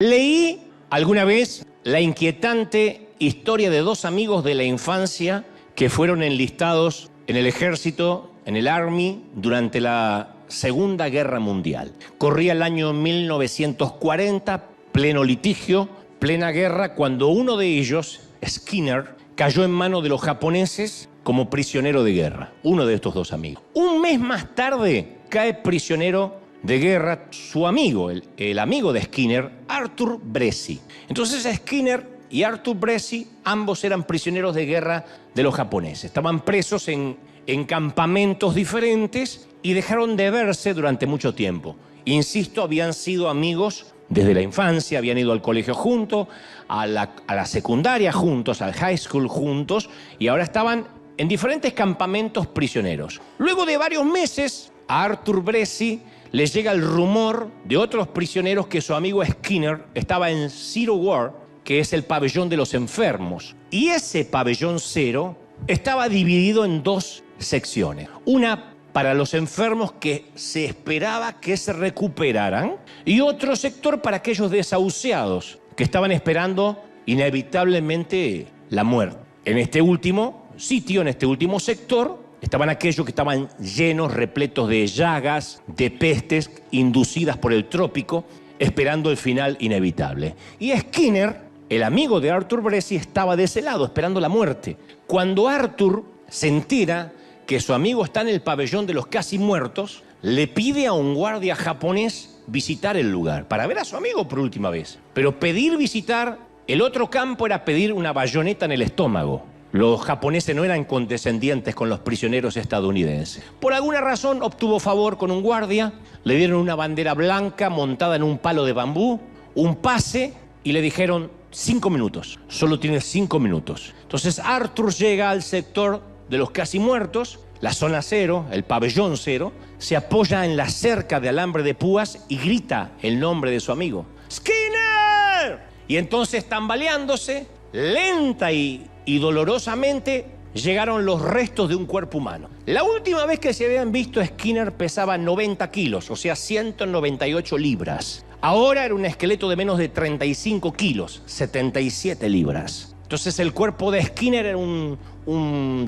Leí alguna vez la inquietante historia de dos amigos de la infancia que fueron enlistados en el ejército, en el Army, durante la Segunda Guerra Mundial. Corría el año 1940, pleno litigio, plena guerra, cuando uno de ellos, Skinner, cayó en manos de los japoneses como prisionero de guerra. Uno de estos dos amigos. Un mes más tarde cae prisionero de guerra su amigo, el amigo de Skinner, Arthur Bressi. Entonces Skinner y Arthur Bressi, ambos eran prisioneros de guerra de los japoneses. Estaban presos en campamentos diferentes y dejaron de verse durante mucho tiempo. Insisto, habían sido amigos desde la infancia, habían ido al colegio juntos, a la secundaria juntos, al high school juntos, y ahora estaban en diferentes campamentos prisioneros. Luego de varios meses, a Arthur Bressi le llega el rumor de otros prisioneros que su amigo Skinner estaba en Zero Ward, que es el pabellón de los enfermos. Y ese pabellón cero estaba dividido en dos secciones. Una para los enfermos que se esperaba que se recuperaran y otro sector para aquellos desahuciados que estaban esperando inevitablemente la muerte. En este último sitio, en este último sector, estaban aquellos que estaban llenos, repletos de llagas, de pestes inducidas por el trópico, esperando el final inevitable. Y Skinner, el amigo de Arthur Bressi, estaba de ese lado, esperando la muerte. Cuando Arthur se entera que su amigo está en el pabellón de los casi muertos, le pide a un guardia japonés visitar el lugar para ver a su amigo por última vez. Pero pedir visitar el otro campo era pedir una bayoneta en el estómago. Los japoneses no eran condescendientes con los prisioneros estadounidenses. Por alguna razón obtuvo favor con un guardia, le dieron una bandera blanca montada en un palo de bambú, un pase y le dijeron 5 minutos, solo tienes 5 minutos. Entonces Arthur llega al sector de los casi muertos, la zona cero, el pabellón cero, se apoya en la cerca de alambre de púas y grita el nombre de su amigo. ¡Skinner! Y entonces, tambaleándose, lenta y dolorosamente, llegaron los restos de un cuerpo humano. La última vez que se habían visto, Skinner pesaba 90 kilos, o sea, 198 libras. Ahora era un esqueleto de menos de 35 kilos, 77 libras. Entonces el cuerpo de Skinner era un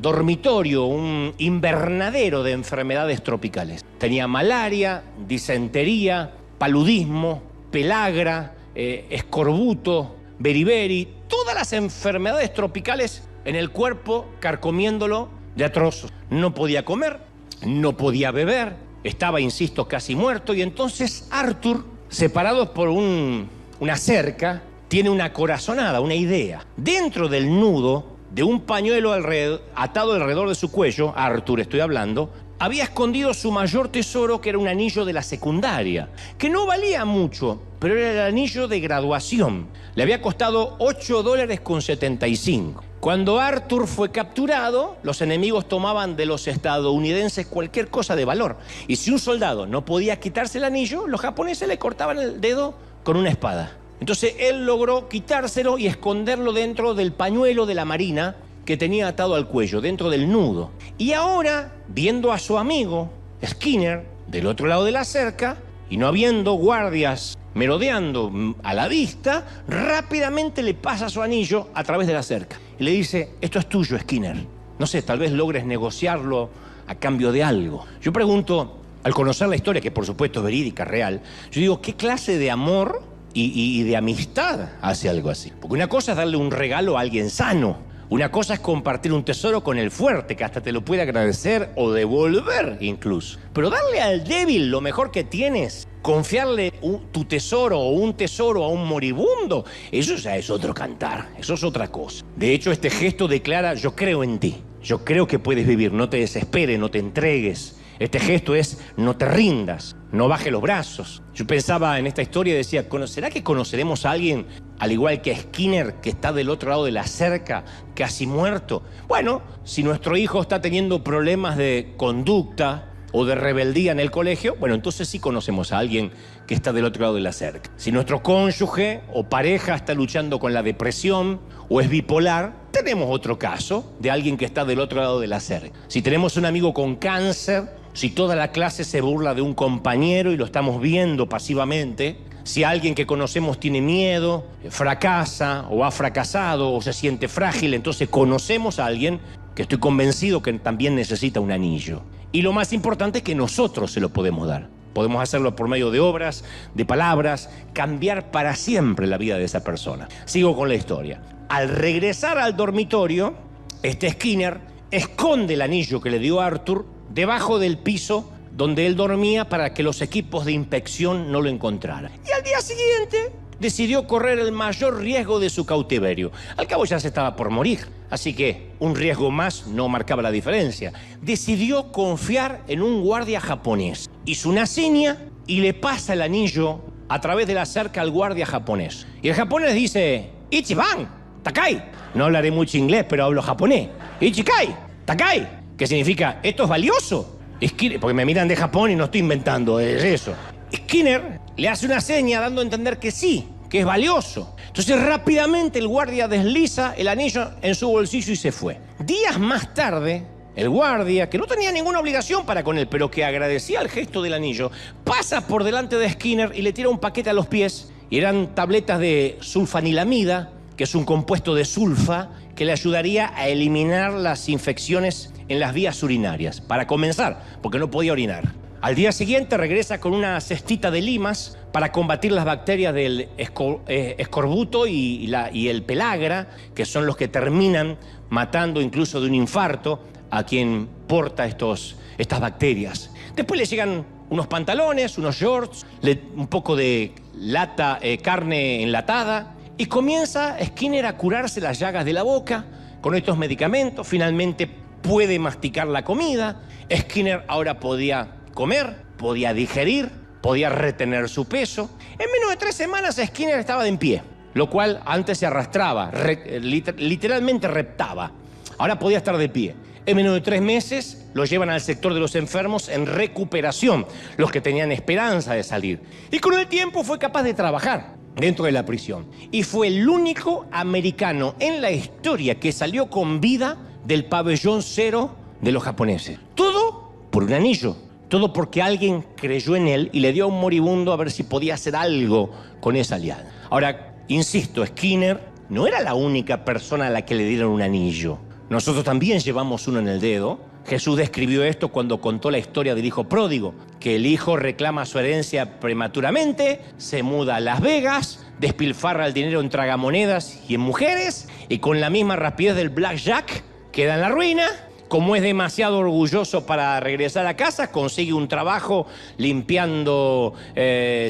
dormitorio, un invernadero de enfermedades tropicales. Tenía malaria, disentería, paludismo, pelagra, escorbuto, beriberi, todas las enfermedades tropicales en el cuerpo carcomiéndolo de atroz. No podía comer, no podía beber, estaba, insisto, casi muerto. Y entonces Arthur, separados por una cerca, tiene una corazonada, una idea. Dentro del nudo de un pañuelo atado alrededor de su cuello, Arthur estoy hablando, había escondido su mayor tesoro, que era un anillo de la secundaria, que no valía mucho, pero era el anillo de graduación. Le había costado $8.75. Cuando Arthur fue capturado, los enemigos tomaban de los estadounidenses cualquier cosa de valor. Y si un soldado no podía quitarse el anillo, los japoneses le cortaban el dedo con una espada. Entonces él logró quitárselo y esconderlo dentro del pañuelo de la marina que tenía atado al cuello, dentro del nudo. Y ahora, viendo a su amigo Skinner del otro lado de la cerca y no habiendo guardias merodeando a la vista, rápidamente le pasa su anillo a través de la cerca y le dice: esto es tuyo, Skinner. No sé, tal vez logres negociarlo a cambio de algo. Yo pregunto, al conocer la historia, que por supuesto es verídica, real, yo digo, ¿qué clase de amor y de amistad hace algo así? Porque una cosa es darle un regalo a alguien sano, una cosa es compartir un tesoro con el fuerte, que hasta te lo puede agradecer o devolver incluso. Pero darle al débil lo mejor que tienes, confiarle tu tesoro o un tesoro a un moribundo, eso ya es otro cantar, eso es otra cosa. De hecho, este gesto declara: yo creo en ti, yo creo que puedes vivir, no te desesperes, no te entregues. Este gesto es: no te rindas, no bajes los brazos. Yo pensaba en esta historia y decía, ¿será que conoceremos a alguien al igual que Skinner, que está del otro lado de la cerca, casi muerto? Bueno, si nuestro hijo está teniendo problemas de conducta o de rebeldía en el colegio, bueno, entonces sí conocemos a alguien que está del otro lado de la cerca. Si nuestro cónyuge o pareja está luchando con la depresión o es bipolar, tenemos otro caso de alguien que está del otro lado de la cerca. Si tenemos un amigo con cáncer, si toda la clase se burla de un compañero y lo estamos viendo pasivamente, Si alguien que conocemos tiene miedo, fracasa o ha fracasado o se siente frágil, entonces conocemos a alguien que estoy convencido que también necesita un anillo. Y lo más importante es que nosotros se lo podemos dar. Podemos hacerlo por medio de obras, de palabras, cambiar para siempre la vida de esa persona. Sigo con la historia. Al regresar al dormitorio, Skinner esconde el anillo que le dio Arthur debajo del piso donde él dormía para que los equipos de inspección no lo encontraran. Y al día siguiente decidió correr el mayor riesgo de su cautiverio. Al cabo ya se estaba por morir, así que un riesgo más no marcaba la diferencia. Decidió confiar en un guardia japonés. Hizo una seña y le pasa el anillo a través de la cerca al guardia japonés. Y el japonés dice: Ichiban, Takai. No hablaré mucho inglés, pero hablo japonés. Ichikai, Takai, que significa esto es valioso. Skinner, porque me miran de Japón y no estoy inventando, es eso. Skinner le hace una seña dando a entender que sí, que es valioso. Entonces rápidamente el guardia desliza el anillo en su bolsillo y se fue. Días más tarde, el guardia, que no tenía ninguna obligación para con él, pero que agradecía el gesto del anillo, pasa por delante de Skinner y le tira un paquete a los pies. Y eran tabletas de sulfanilamida, que es un compuesto de sulfa que le ayudaría a eliminar las infecciones en las vías urinarias, para comenzar, porque no podía orinar. Al día siguiente regresa con una cestita de limas para combatir las bacterias del escorbuto y el pelagra, que son los que terminan matando incluso de un infarto a quien porta estas bacterias. Después le llegan unos pantalones, unos shorts, un poco de carne enlatada, y comienza Skinner a curarse las llagas de la boca con estos medicamentos. Finalmente puede masticar la comida. Skinner ahora podía comer, podía digerir, podía retener su peso. En menos de 3 semanas Skinner estaba en pie, lo cual antes se arrastraba, literalmente reptaba. Ahora podía estar de pie. En menos de 3 meses lo llevan al sector de los enfermos en recuperación, los que tenían esperanza de salir. Y con el tiempo fue capaz de trabajar dentro de la prisión. Y fue el único americano en la historia que salió con vida del pabellón 0 de los japoneses. Todo por un anillo. Todo porque alguien creyó en él y le dio a un moribundo a ver si podía hacer algo con esa alianza. Ahora, insisto, Skinner no era la única persona a la que le dieron un anillo. Nosotros también llevamos uno en el dedo. Jesús describió esto cuando contó la historia del hijo pródigo, que el hijo reclama su herencia prematuramente, se muda a Las Vegas, despilfarra el dinero en tragamonedas y en mujeres, y con la misma rapidez del blackjack queda en la ruina. Como es demasiado orgulloso para regresar a casa, consigue un trabajo limpiando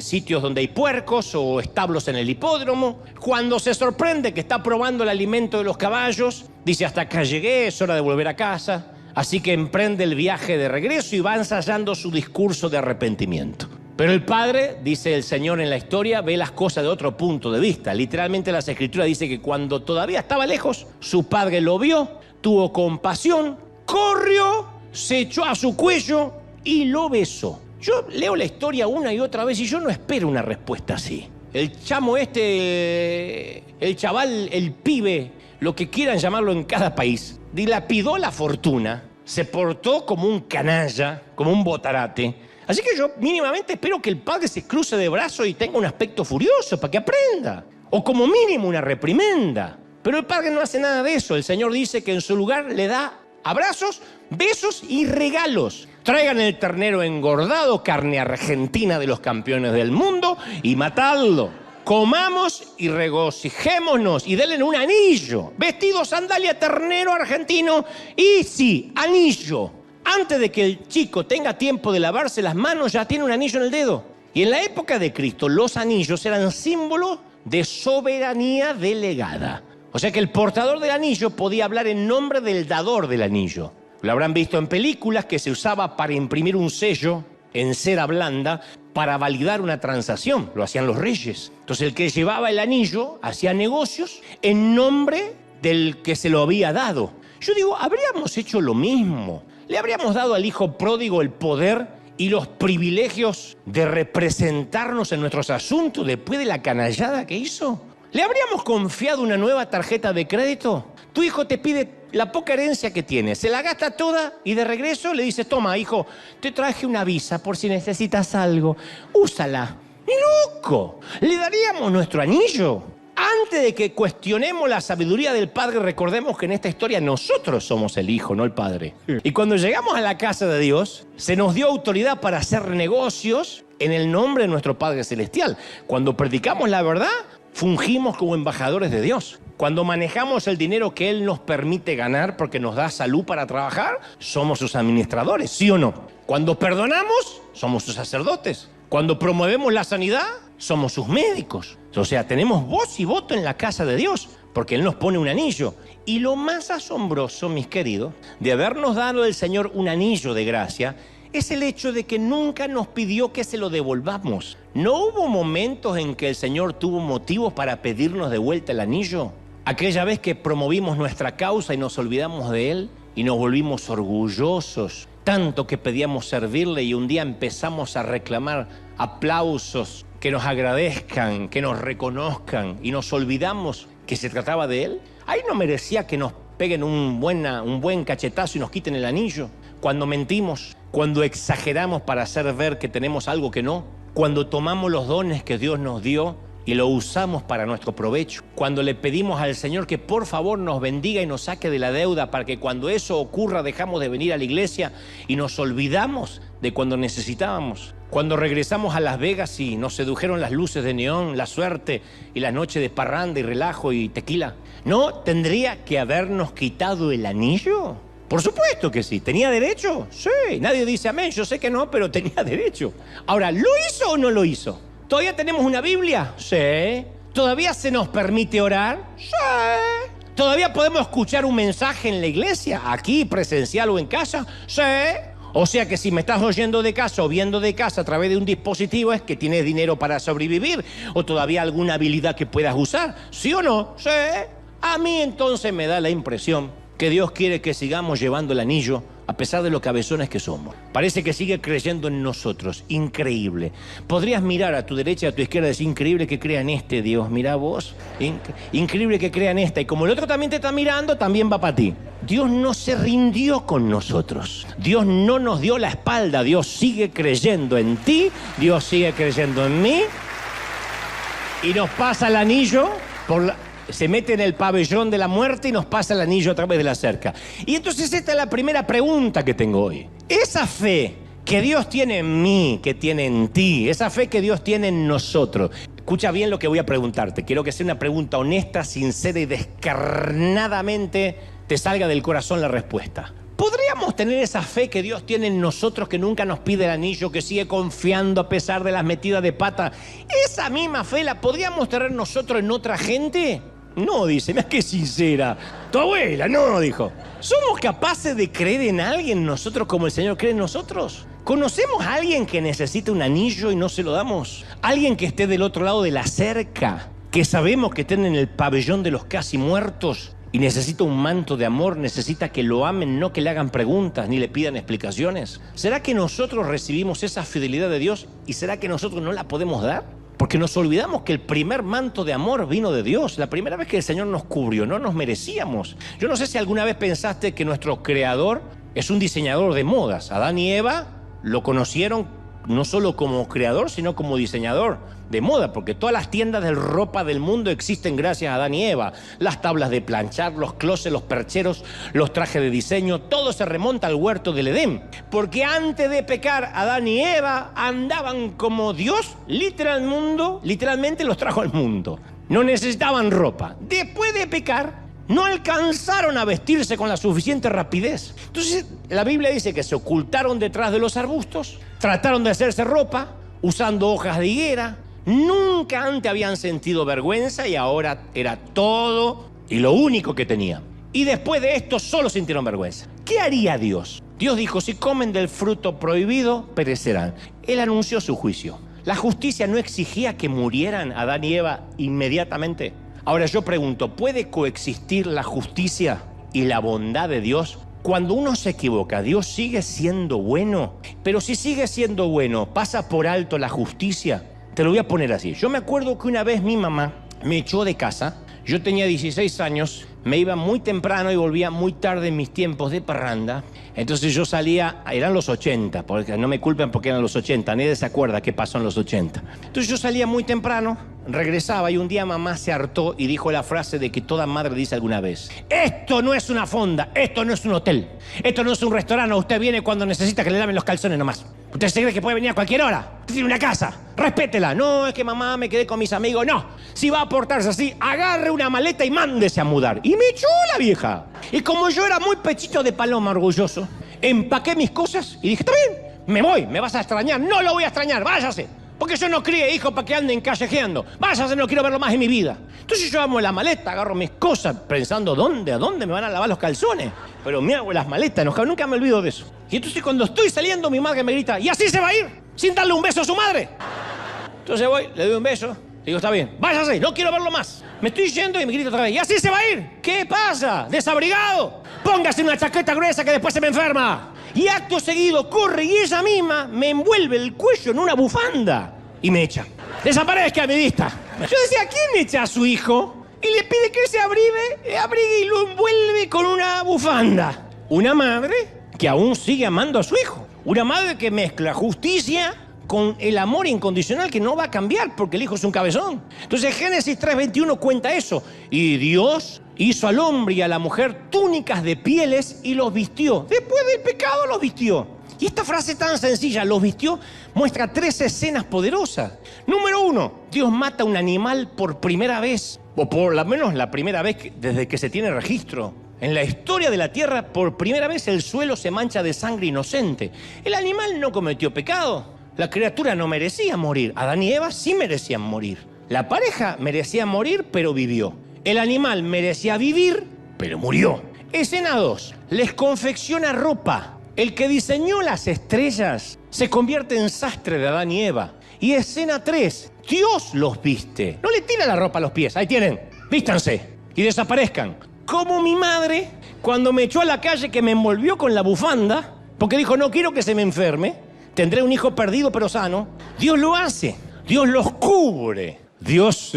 sitios donde hay puercos o establos en el hipódromo. Cuando se sorprende que está probando el alimento de los caballos, dice: hasta acá llegué, es hora de volver a casa. Así que emprende el viaje de regreso y va ensayando su discurso de arrepentimiento. Pero el padre, dice el Señor en la historia, ve las cosas de otro punto de vista. Literalmente las Escrituras dicen que cuando todavía estaba lejos, su padre lo vio, tuvo compasión, corrió, se echó a su cuello y lo besó. Yo leo la historia una y otra vez y yo no espero una respuesta así. El chamo el chaval, el pibe, lo que quieran llamarlo en cada país, dilapidó la fortuna, se portó como un canalla, como un botarate. Así que yo mínimamente espero que el padre se cruce de brazos y tenga un aspecto furioso para que aprenda. O como mínimo una reprimenda. Pero el padre no hace nada de eso. El Señor dice que en su lugar le da abrazos, besos y regalos. Traigan el ternero engordado, carne argentina de los campeones del mundo, y matadlo. Comamos y regocijémonos y denle un anillo. Vestido, sandalia, ternero argentino y sí, anillo. Antes de que el chico tenga tiempo de lavarse las manos, ya tiene un anillo en el dedo. Y en la época de Cristo, los anillos eran símbolo de soberanía delegada. O sea que el portador del anillo podía hablar en nombre del dador del anillo. Lo habrán visto en películas, que se usaba para imprimir un sello en cera blanda para validar una transacción. Lo hacían los reyes. Entonces el que llevaba el anillo hacía negocios en nombre del que se lo había dado. Yo digo, habríamos hecho lo mismo. Le habríamos dado al hijo pródigo el poder y los privilegios de representarnos en nuestros asuntos después de la canallada que hizo. ¿Le habríamos confiado una nueva tarjeta de crédito? Tu hijo te pide la poca herencia que tiene, se la gasta toda y de regreso le dices: toma, hijo, te traje una visa por si necesitas algo, úsala. ¡Ni loco! ¿Le daríamos nuestro anillo? Antes de que cuestionemos la sabiduría del Padre, recordemos que en esta historia nosotros somos el Hijo, no el Padre. Y cuando llegamos a la casa de Dios, se nos dio autoridad para hacer negocios en el nombre de nuestro Padre Celestial. Cuando predicamos la verdad, fungimos como embajadores de Dios. Cuando manejamos el dinero que Él nos permite ganar porque nos da salud para trabajar, somos sus administradores, ¿sí o no? Cuando perdonamos, somos sus sacerdotes. Cuando promovemos la sanidad, somos sus médicos. O sea, tenemos voz y voto en la casa de Dios, porque Él nos pone un anillo. Y lo más asombroso, mis queridos, de habernos dado el Señor un anillo de gracia, es el hecho de que nunca nos pidió que se lo devolvamos. ¿No hubo momentos en que el Señor tuvo motivos para pedirnos de vuelta el anillo? Aquella vez que promovimos nuestra causa y nos olvidamos de Él y nos volvimos orgullosos, tanto que pedíamos servirle y un día empezamos a reclamar aplausos, que nos agradezcan, que nos reconozcan y nos olvidamos que se trataba de Él. Ahí no merecía que nos peguen un buen cachetazo y nos quiten el anillo. Cuando mentimos, cuando exageramos para hacer ver que tenemos algo que no, cuando tomamos los dones que Dios nos dio y lo usamos para nuestro provecho, cuando le pedimos al Señor que por favor nos bendiga y nos saque de la deuda para que cuando eso ocurra dejamos de venir a la iglesia y nos olvidamos de cuando necesitábamos, cuando regresamos a Las Vegas y nos sedujeron las luces de neón, la suerte y la noche de parranda y relajo y tequila. ¿No tendría que habernos quitado el anillo? Por supuesto que sí. ¿Tenía derecho? Sí. Nadie dice amén. Yo sé que no, pero tenía derecho. Ahora, ¿lo hizo o no lo hizo? ¿Todavía tenemos una Biblia? Sí. ¿Todavía se nos permite orar? Sí. ¿Todavía podemos escuchar un mensaje en la iglesia, aquí, presencial o en casa? Sí. O sea que si me estás oyendo de casa o viendo de casa a través de un dispositivo es que tienes dinero para sobrevivir o todavía alguna habilidad que puedas usar. ¿Sí o no? Sí. A mí entonces me da la impresión que Dios quiere que sigamos llevando el anillo a pesar de lo cabezones que somos. Parece que sigue creyendo en nosotros. Increíble. Podrías mirar a tu derecha y a tu izquierda y decir, increíble que crean este Dios. Mirá vos. Increíble que crean esta. Y como el otro también te está mirando, también va para ti. Dios no se rindió con nosotros. Dios no nos dio la espalda. Dios sigue creyendo en ti. Dios sigue creyendo en mí. Y nos pasa el anillo se mete en el pabellón de la muerte y nos pasa el anillo a través de la cerca. Y entonces esta es la primera pregunta que tengo hoy. Esa fe que Dios tiene en mí, que tiene en ti, esa fe que Dios tiene en nosotros. Escucha bien lo que voy a preguntarte. Quiero que sea una pregunta honesta, sincera y descarnadamente te salga del corazón la respuesta. ¿Podríamos tener esa fe que Dios tiene en nosotros, que nunca nos pide el anillo, que sigue confiando a pesar de las metidas de pata? ¿Esa misma fe la podríamos tener nosotros en otra gente? No, dice, mira qué sincera. Tu abuela, no, dijo. ¿Somos capaces de creer en alguien nosotros como el Señor cree en nosotros? ¿Conocemos a alguien que necesita un anillo y no se lo damos? ¿Alguien que esté del otro lado de la cerca, que sabemos que estén en el pabellón de los casi muertos y necesita un manto de amor, necesita que lo amen, no que le hagan preguntas ni le pidan explicaciones? ¿Será que nosotros recibimos esa fidelidad de Dios y será que nosotros no la podemos dar? Porque nos olvidamos que el primer manto de amor vino de Dios. La primera vez que el Señor nos cubrió, no nos merecíamos. Yo no sé si alguna vez pensaste que nuestro creador es un diseñador de modas. Adán y Eva lo conocieron no solo como creador, sino como diseñador de moda, porque todas las tiendas de ropa del mundo existen gracias a Adán y Eva. Las tablas de planchar, los closets, los percheros, los trajes de diseño, todo se remonta al huerto del Edén. Porque antes de pecar, Adán y Eva andaban como Dios, literalmente los trajo al mundo. No necesitaban ropa. Después de pecar, no alcanzaron a vestirse con la suficiente rapidez. Entonces, la Biblia dice que se ocultaron detrás de los arbustos, trataron de hacerse ropa usando hojas de higuera. Nunca antes habían sentido vergüenza y ahora era todo y lo único que tenían. Y después de esto solo sintieron vergüenza. ¿Qué haría Dios? Dios dijo, si comen del fruto prohibido, perecerán. Él anunció su juicio. La justicia no exigía que murieran Adán y Eva inmediatamente. Ahora yo pregunto, ¿puede coexistir la justicia y la bondad de Dios? Cuando uno se equivoca, ¿Dios sigue siendo bueno? Pero si sigue siendo bueno, ¿pasa por alto la justicia? Te lo voy a poner así. Yo me acuerdo que una vez mi mamá me echó de casa. Yo tenía 16 años. me iba muy temprano y volvía muy tarde en mis tiempos de parranda. Entonces yo salía, eran los 80, porque no me culpen porque eran los 80, nadie se acuerda qué pasó en los 80. Entonces yo salía muy temprano, regresaba y un día mamá se hartó y dijo la frase de que toda madre dice alguna vez: esto no es una fonda, esto no es un hotel, esto no es un restaurante, usted viene cuando necesita que le laven los calzones nomás. Usted se cree que puede venir a cualquier hora. Usted tiene una casa, respétela. No, es que mamá me quedé con mis amigos. No, si va a portarse así, agarre una maleta y mándese a mudar. Y me echó la vieja. Y como yo era muy pechito de paloma orgulloso, empaqué mis cosas y dije: está bien, me voy, me vas a extrañar. No lo voy a extrañar, váyase. Porque yo no crié hijos para que anden callejeando. Váyase, no quiero verlo más en mi vida. Entonces yo hago la maleta, agarro mis cosas pensando a dónde me van a lavar los calzones. Pero me hago las maletas, nunca me olvido de eso. Y entonces cuando estoy saliendo, mi madre me grita: ¿y así se va a ir? Sin darle un beso a su madre. Entonces voy, le doy un beso, digo: está bien, váyase, no quiero verlo más. Me estoy yendo y me grita otra vez: ¿y así se va a ir? ¿Qué pasa? Desabrigado. Póngase una chaqueta gruesa que después se me enferma. Y acto seguido corre y ella misma me envuelve el cuello en una bufanda y me echa. Desaparezca mi vista. Yo decía: ¿quién echa a su hijo y le pide que se abrigue y lo envuelve con una bufanda? Una madre que aún sigue amando a su hijo. Una madre que mezcla justicia con el amor incondicional que no va a cambiar porque el hijo es un cabezón. Entonces Génesis 3:21 cuenta eso. Y Dios hizo al hombre y a la mujer túnicas de pieles y los vistió. Después del pecado los vistió. Y esta frase tan sencilla, los vistió, muestra 3 escenas poderosas. Número 1, Dios mata a un animal por primera vez, o por lo menos la primera vez desde que se tiene registro. En la historia de la tierra, por primera vez el suelo se mancha de sangre inocente. El animal no cometió pecado. La criatura no merecía morir. Adán y Eva sí merecían morir. La pareja merecía morir, pero vivió. El animal merecía vivir, pero murió. Escena 2, les confecciona ropa. El que diseñó las estrellas se convierte en sastre de Adán y Eva. Y escena 3, Dios los viste. No le tira la ropa a los pies. Ahí tienen, vístanse y desaparezcan. Como mi madre, cuando me echó a la calle, que me envolvió con la bufanda, porque dijo: no quiero que se me enferme, tendré un hijo perdido pero sano. Dios lo hace, Dios los cubre, Dios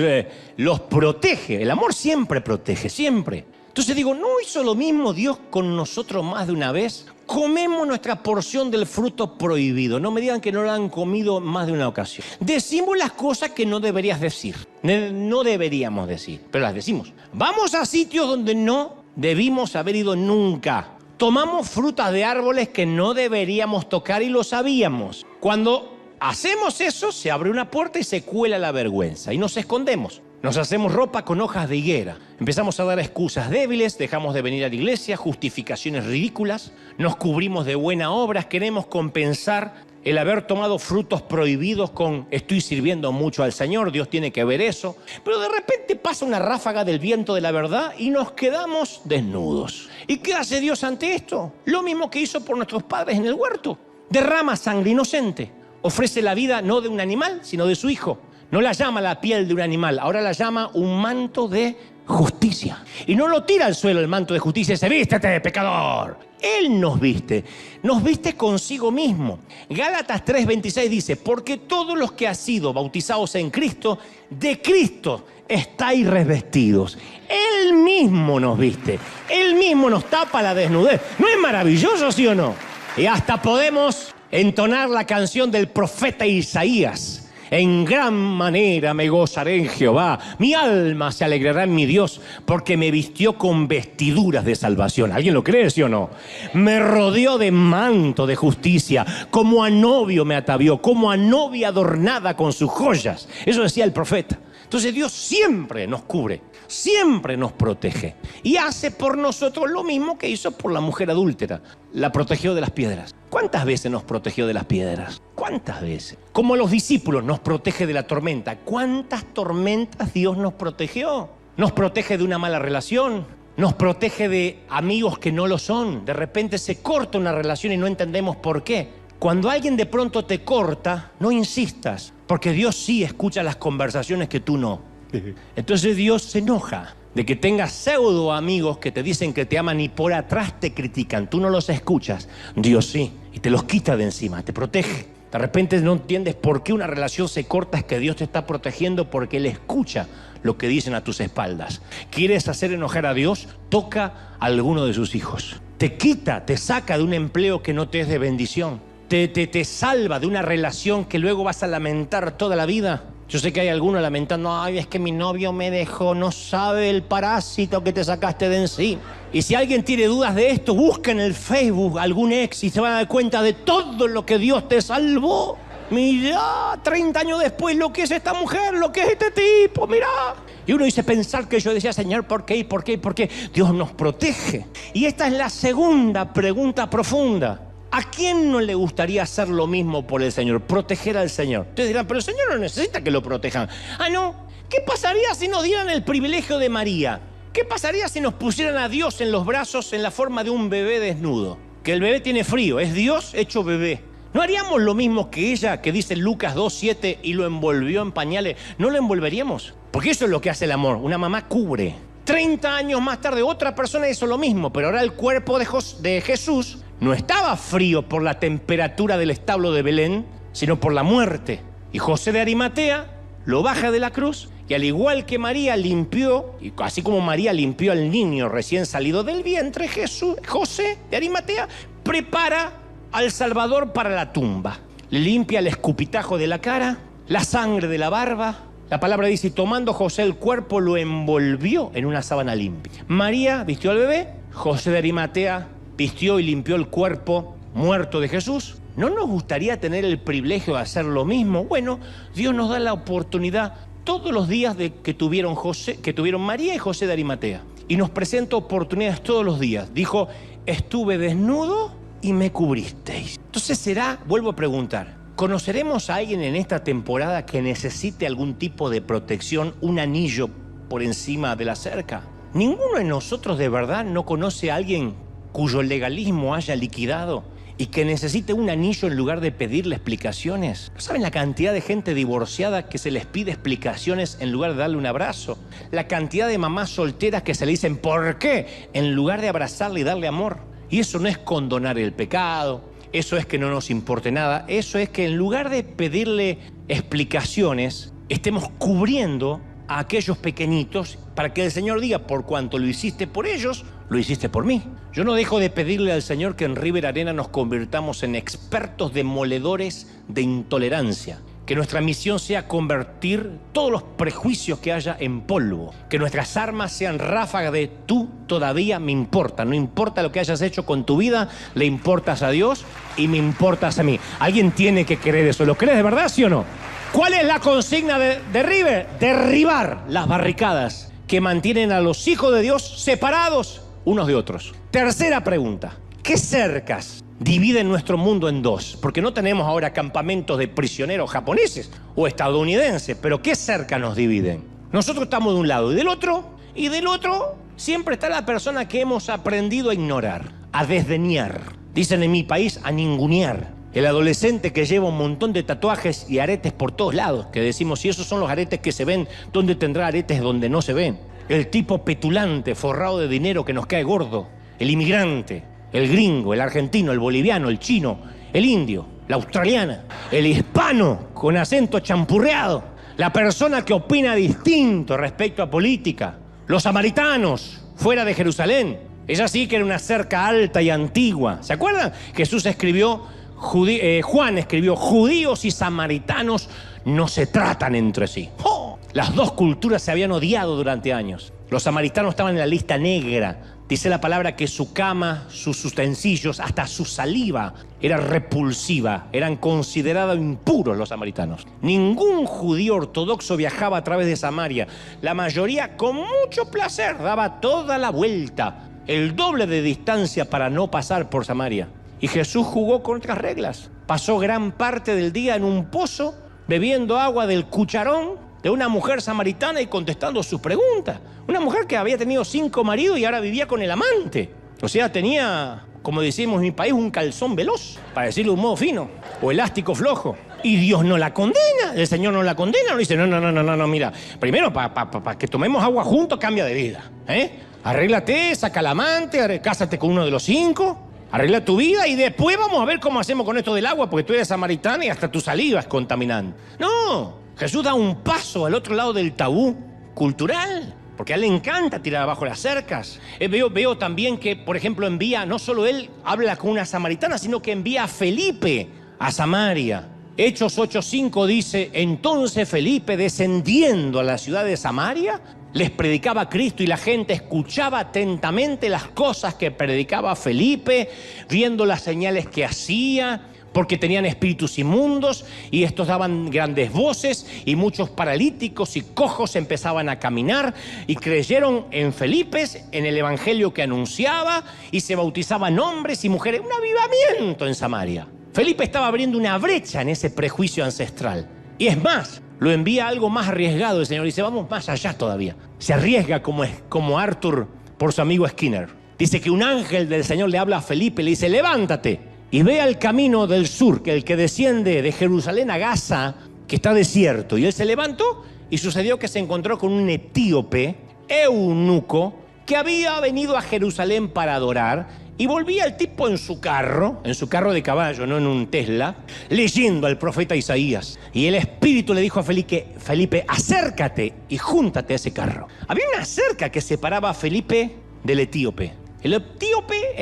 los protege. El amor siempre protege, siempre. Entonces digo: ¿no hizo lo mismo Dios con nosotros más de una vez? Comemos nuestra porción del fruto prohibido. No me digan que no lo han comido más de una ocasión. Decimos las cosas que no deberías decir. No deberíamos decir, pero las decimos. Vamos a sitios donde no debimos haber ido nunca. Tomamos frutas de árboles que no deberíamos tocar y lo sabíamos. Cuando hacemos eso, se abre una puerta y se cuela la vergüenza y nos escondemos. Nos hacemos ropa con hojas de higuera. Empezamos a dar excusas débiles, dejamos de venir a la iglesia, justificaciones ridículas, nos cubrimos de buenas obras, queremos compensar el haber tomado frutos prohibidos con: estoy sirviendo mucho al Señor, Dios tiene que ver eso. Pero de repente pasa una ráfaga del viento de la verdad y nos quedamos desnudos. ¿Y qué hace Dios ante esto? Lo mismo que hizo por nuestros padres en el huerto. Derrama sangre inocente, ofrece la vida no de un animal, sino de su hijo. No la llama la piel de un animal, ahora la llama un manto de justicia. Y no lo tira al suelo el manto de justicia y dice: vístete, pecador. Él nos viste consigo mismo. Gálatas 3:26 dice: porque todos los que han sido bautizados en Cristo, de Cristo estáis revestidos. Él mismo nos viste, Él mismo nos tapa la desnudez. ¿No es maravilloso, sí o no? Y hasta podemos entonar la canción del profeta Isaías: en gran manera me gozaré en Jehová, mi alma se alegrará en mi Dios, porque me vistió con vestiduras de salvación. ¿Alguien lo cree, sí o no? Me rodeó de manto de justicia, como a novio me atavió, como a novia adornada con sus joyas. Eso decía el profeta. Entonces Dios siempre nos cubre, siempre nos protege y hace por nosotros lo mismo que hizo por la mujer adúltera. La protegió de las piedras. ¿Cuántas veces nos protegió de las piedras? ¿Cuántas veces? Como a los discípulos nos protege de la tormenta. ¿Cuántas tormentas Dios nos protegió? Nos protege de una mala relación, nos protege de amigos que no lo son. De repente se corta una relación y no entendemos por qué. Cuando alguien de pronto te corta, no insistas, porque Dios sí escucha las conversaciones que tú no. Entonces Dios se enoja de que tengas pseudo amigos que te dicen que te aman y por atrás te critican. Tú no los escuchas, Dios sí, y te los quita de encima, te protege. De repente no entiendes por qué una relación se corta, es que Dios te está protegiendo porque Él escucha lo que dicen a tus espaldas. ¿Quieres hacer enojar a Dios? Toca a alguno de sus hijos. Te quita, te saca de un empleo que no te es de bendición. Te salva de una relación que luego vas a lamentar toda la vida. Yo sé que hay algunos lamentando, ay, es que mi novio me dejó, no sabe el parásito que te sacaste de encima. Y si alguien tiene dudas de esto, busca en el Facebook algún ex y se van a dar cuenta de todo lo que Dios te salvó. Mirá, 30 años después, lo que es esta mujer, lo que es este tipo, mirá. Y uno dice, pensar que yo decía, Señor, ¿por qué? ¿Por qué? ¿Por qué? Dios nos protege. Y esta es la segunda pregunta profunda. ¿A quién no le gustaría hacer lo mismo por el Señor? Proteger al Señor. Ustedes dirán, pero el Señor no necesita que lo protejan. Ah, no. ¿Qué pasaría si nos dieran el privilegio de María? ¿Qué pasaría si nos pusieran a Dios en los brazos en la forma de un bebé desnudo? Que el bebé tiene frío, es Dios hecho bebé. ¿No haríamos lo mismo que ella, que dice Lucas 2:7, y lo envolvió en pañales? ¿No lo envolveríamos? Porque eso es lo que hace el amor. Una mamá cubre. 30 años más tarde otra persona hizo lo mismo, pero ahora el cuerpo de Jesús no estaba frío por la temperatura del establo de Belén, sino por la muerte. Y José de Arimatea lo baja de la cruz y al igual que María limpió, y así como María limpió al niño recién salido del vientre, José de Arimatea prepara al Salvador para la tumba. Le limpia el escupitajo de la cara, la sangre de la barba. La palabra dice, y tomando José el cuerpo, lo envolvió en una sábana limpia. María vistió al bebé, José de Arimatea vistió y limpió el cuerpo muerto de Jesús. ¿No nos gustaría tener el privilegio de hacer lo mismo? Bueno, Dios nos da la oportunidad todos los días que tuvieron María y José de Arimatea. Y nos presenta oportunidades todos los días. Dijo, estuve desnudo y me cubristeis. Entonces vuelvo a preguntar, ¿conoceremos a alguien en esta temporada que necesite algún tipo de protección, un anillo por encima de la cerca? ¿Ninguno de nosotros de verdad no conoce a alguien cuyo legalismo haya liquidado y que necesite un anillo en lugar de pedirle explicaciones? ¿No saben la cantidad de gente divorciada que se les pide explicaciones en lugar de darle un abrazo? La cantidad de mamás solteras que se le dicen ¿por qué? En lugar de abrazarle y darle amor. Y eso no es condonar el pecado, eso es que no nos importe nada, eso es que en lugar de pedirle explicaciones, estemos cubriendo a aquellos pequeñitos para que el Señor diga, por cuanto lo hiciste por ellos, lo hiciste por mí. Yo no dejo de pedirle al Señor que en River Arena nos convirtamos en expertos demoledores de intolerancia. Que nuestra misión sea convertir todos los prejuicios que haya en polvo. Que nuestras armas sean ráfagas de tú todavía me importa. No importa lo que hayas hecho con tu vida, le importas a Dios y me importas a mí. Alguien tiene que creer eso. ¿Lo crees de verdad, sí o no? ¿Cuál es la consigna de River? Derribar las barricadas que mantienen a los hijos de Dios separados unos de otros. Tercera pregunta. ¿Qué cercas dividen nuestro mundo en dos? Porque no tenemos ahora campamentos de prisioneros japoneses o estadounidenses, pero ¿qué cercas nos dividen? Nosotros estamos de un lado y del otro siempre está la persona que hemos aprendido a ignorar, a desdeñar. Dicen en mi país, a ningunear. El adolescente que lleva un montón de tatuajes y aretes por todos lados, que decimos, si esos son los aretes que se ven, ¿dónde tendrá aretes donde no se ven? El tipo petulante, forrado de dinero que nos cae gordo. El inmigrante, el gringo, el argentino, el boliviano, el chino, el indio, la australiana, el hispano con acento champurreado, la persona que opina distinto respecto a política, los samaritanos fuera de Jerusalén. Ella sí que era una cerca alta y antigua. ¿Se acuerdan? Jesús escribió, Juan escribió, judíos y samaritanos no se tratan entre sí. ¡Oh! Las dos culturas se habían odiado durante años. Los samaritanos estaban en la lista negra. Dice la palabra que su cama, sus utensilios, hasta su saliva era repulsiva. Eran considerados impuros los samaritanos. Ningún judío ortodoxo viajaba a través de Samaria. La mayoría, con mucho placer, daba toda la vuelta, el doble de distancia para no pasar por Samaria. Y Jesús jugó con otras reglas. Pasó gran parte del día en un pozo, bebiendo agua del cucharón de una mujer samaritana y contestando sus preguntas. Una mujer que había tenido 5 maridos y ahora vivía con el amante. O sea, tenía, como decimos en mi país, un calzón veloz, para decirlo de un modo fino, o elástico flojo. Y Dios no la condena, el Señor no la condena. No dice, no, mira, primero para que tomemos agua juntos, cambia de vida. Arréglate, saca al amante, cásate con uno de los 5, arregla tu vida y después vamos a ver cómo hacemos con esto del agua, porque tú eres samaritana y hasta tu saliva es contaminante. No, Jesús da un paso al otro lado del tabú cultural, porque a él le encanta tirar abajo las cercas. Veo también que, por ejemplo, envía, no solo él habla con una samaritana, sino que envía a Felipe a Samaria. Hechos 8:5 dice, entonces Felipe, descendiendo a la ciudad de Samaria, les predicaba a Cristo y la gente escuchaba atentamente las cosas que predicaba Felipe, viendo las señales que hacía, porque tenían espíritus inmundos y estos daban grandes voces y muchos paralíticos y cojos empezaban a caminar y creyeron en Felipe, en el evangelio que anunciaba, y se bautizaban hombres y mujeres. Un avivamiento en Samaria. Felipe estaba abriendo una brecha en ese prejuicio ancestral. Y es más, lo envía a algo más arriesgado el Señor. Dice, vamos más allá todavía. Se arriesga como Arthur por su amigo Skinner. Dice que un ángel del Señor le habla a Felipe, le dice, levántate y ve al camino del sur, que el que desciende de Jerusalén a Gaza, que está desierto. Y él se levantó y sucedió que se encontró con un etíope, eunuco, que había venido a Jerusalén para adorar. Y volvía el tipo en su carro de caballo, no en un Tesla, leyendo al profeta Isaías. Y el Espíritu le dijo a Felipe, acércate y júntate a ese carro. Había una cerca que separaba a Felipe del etíope. El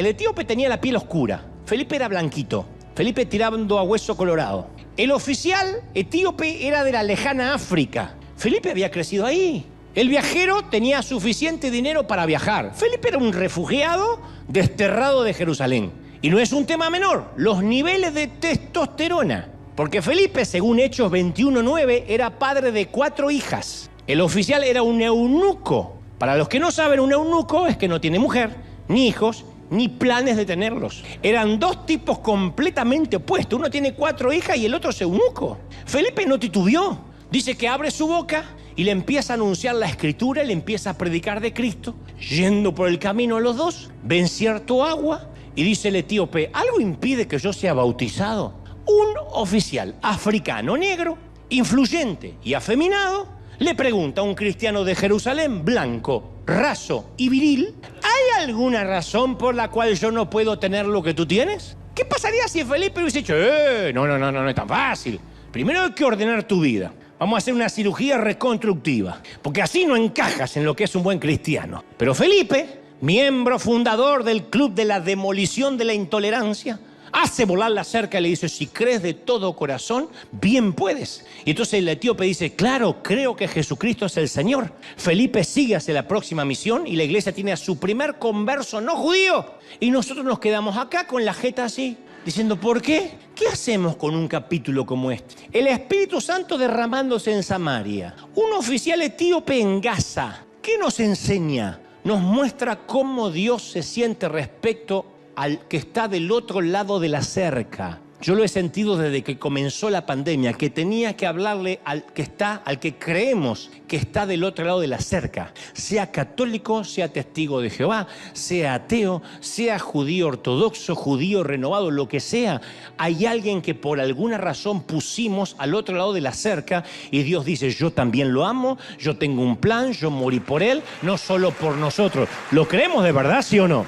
etíope tenía la piel oscura. Felipe era blanquito. Felipe tirando a hueso colorado. El oficial etíope era de la lejana África. Felipe había crecido ahí. El viajero tenía suficiente dinero para viajar. Felipe era un refugiado desterrado de Jerusalén. Y no es un tema menor, los niveles de testosterona. Porque Felipe, según Hechos 21:9, era padre de 4 hijas. El oficial era un eunuco. Para los que no saben, un eunuco es que no tiene mujer, ni hijos, ni planes de tenerlos. Eran 2 tipos completamente opuestos. Uno tiene 4 hijas y el otro es eunuco. Felipe no titubeó. Dice que abre su boca y le empieza a anunciar la Escritura, y le empieza a predicar de Cristo. Yendo por el camino los dos, ven cierto agua y dice el etíope, ¿algo impide que yo sea bautizado? Un oficial africano negro, influyente y afeminado, le pregunta a un cristiano de Jerusalén, blanco, raso y viril, ¿hay alguna razón por la cual yo no puedo tener lo que tú tienes? ¿Qué pasaría si Felipe hubiese dicho, no es tan fácil? Primero hay que ordenar tu vida. Vamos a hacer una cirugía reconstructiva, porque así no encajas en lo que es un buen cristiano. Pero Felipe, miembro fundador del Club de la Demolición de la Intolerancia, hace volar la cerca y le dice, si crees de todo corazón, bien puedes. Y entonces el etíope dice, claro, creo que Jesucristo es el Señor. Felipe sigue hacia la próxima misión y la iglesia tiene a su primer converso no judío. Y nosotros nos quedamos acá con la jeta así, diciendo, ¿por qué? ¿Qué hacemos con un capítulo como este? El Espíritu Santo derramándose en Samaria. Un oficial etíope en Gaza. ¿Qué nos enseña? Nos muestra cómo Dios se siente respecto al que está del otro lado de la cerca. Yo lo he sentido desde que comenzó la pandemia, que tenía que hablarle al que creemos que está del otro lado de la cerca. Sea católico, sea testigo de Jehová, sea ateo, sea judío ortodoxo, judío renovado, lo que sea. Hay alguien que por alguna razón pusimos al otro lado de la cerca y Dios dice, yo también lo amo, yo tengo un plan, yo morí por él, no solo por nosotros. ¿Lo creemos de verdad, sí o no?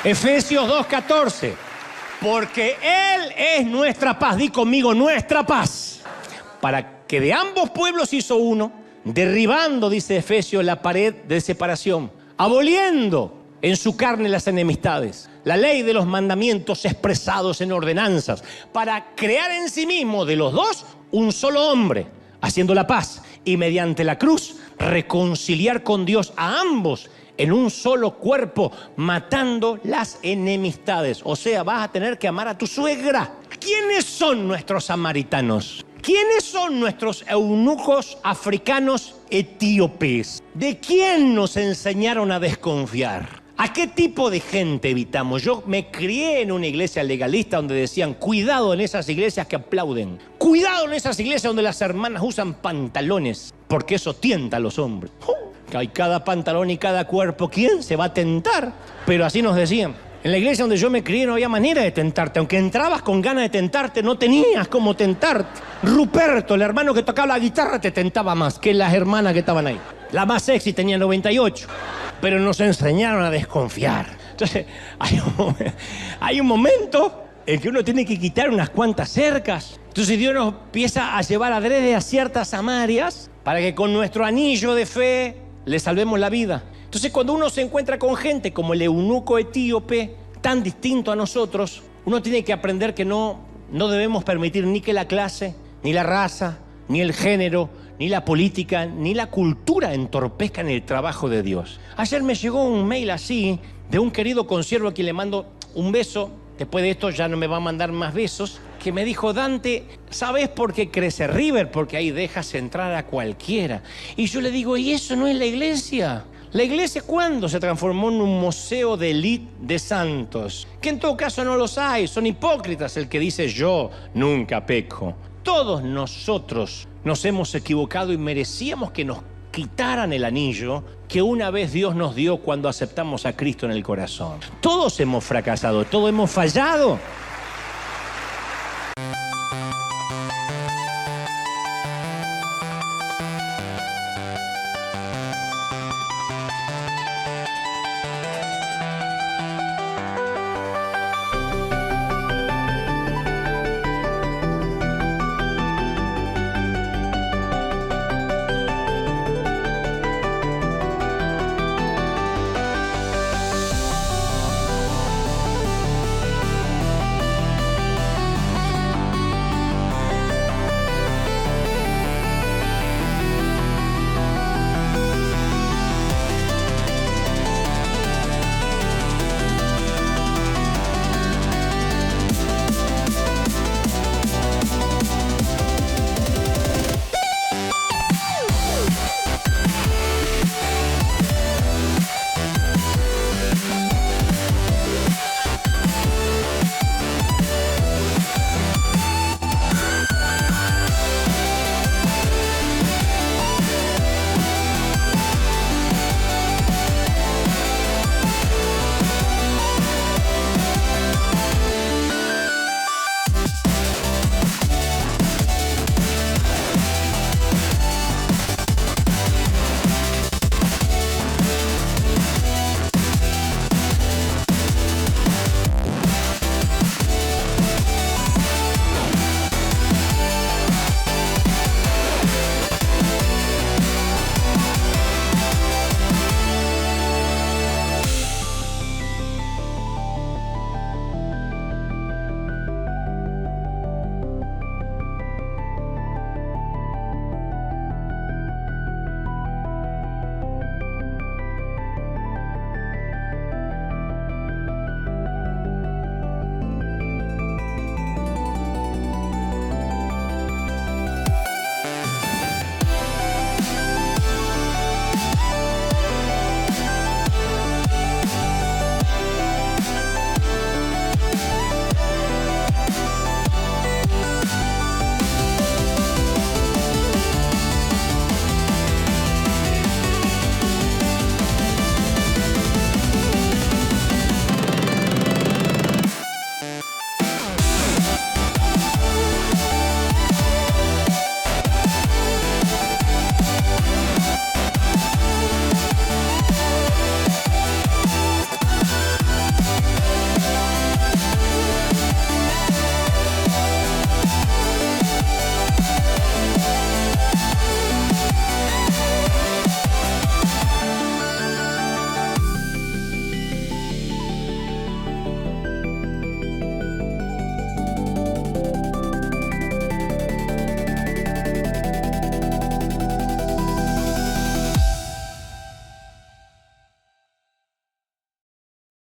Efesios 2:14. Porque Él es nuestra paz. Di conmigo, nuestra paz. Para que de ambos pueblos hizo uno, derribando, dice Efesios, la pared de separación, aboliendo en su carne las enemistades, la ley de los mandamientos expresados en ordenanzas, para crear en sí mismo de los dos un solo hombre, haciendo la paz, y mediante la cruz reconciliar con Dios a ambos en un solo cuerpo, matando las enemistades. O sea, vas a tener que amar a tu suegra. ¿Quiénes son nuestros samaritanos? ¿Quiénes son nuestros eunucos africanos etíopes? ¿De quién nos enseñaron a desconfiar? ¿A qué tipo de gente evitamos? Yo me crié en una iglesia legalista donde decían, cuidado en esas iglesias que aplauden. Cuidado en esas iglesias donde las hermanas usan pantalones, porque eso tienta a los hombres. Hay cada pantalón y cada cuerpo. ¿Quién se va a tentar? Pero así nos decían. En la iglesia donde yo me crié no había manera de tentarte. Aunque entrabas con ganas de tentarte, no tenías cómo tentarte. Ruperto, el hermano que tocaba la guitarra, te tentaba más que las hermanas que estaban ahí. La más sexy tenía 98. Pero nos enseñaron a desconfiar. Entonces, hay un momento en que uno tiene que quitar unas cuantas cercas. Entonces Dios nos empieza a llevar adrede a ciertas Samarias para que con nuestro anillo de fe le salvemos la vida. Entonces, cuando uno se encuentra con gente como el eunuco etíope, tan distinto a nosotros, uno tiene que aprender que no debemos permitir ni que la clase, ni la raza, ni el género, ni la política, ni la cultura entorpezcan el trabajo de Dios. Ayer me llegó un mail así de un querido consiervo a quien le mando un beso. Después de esto ya no me va a mandar más besos. Que me dijo: Dante, ¿sabes por qué crece River? Porque ahí dejas entrar a cualquiera. Y yo le digo: ¿y eso no es la iglesia? ¿La iglesia cuándo se transformó en un museo de élite de santos? Que en todo caso no los hay, son hipócritas el que dice yo nunca peco. Todos nosotros nos hemos equivocado y merecíamos que nos quitaran el anillo que una vez Dios nos dio cuando aceptamos a Cristo en el corazón. Todos hemos fracasado, todos hemos fallado.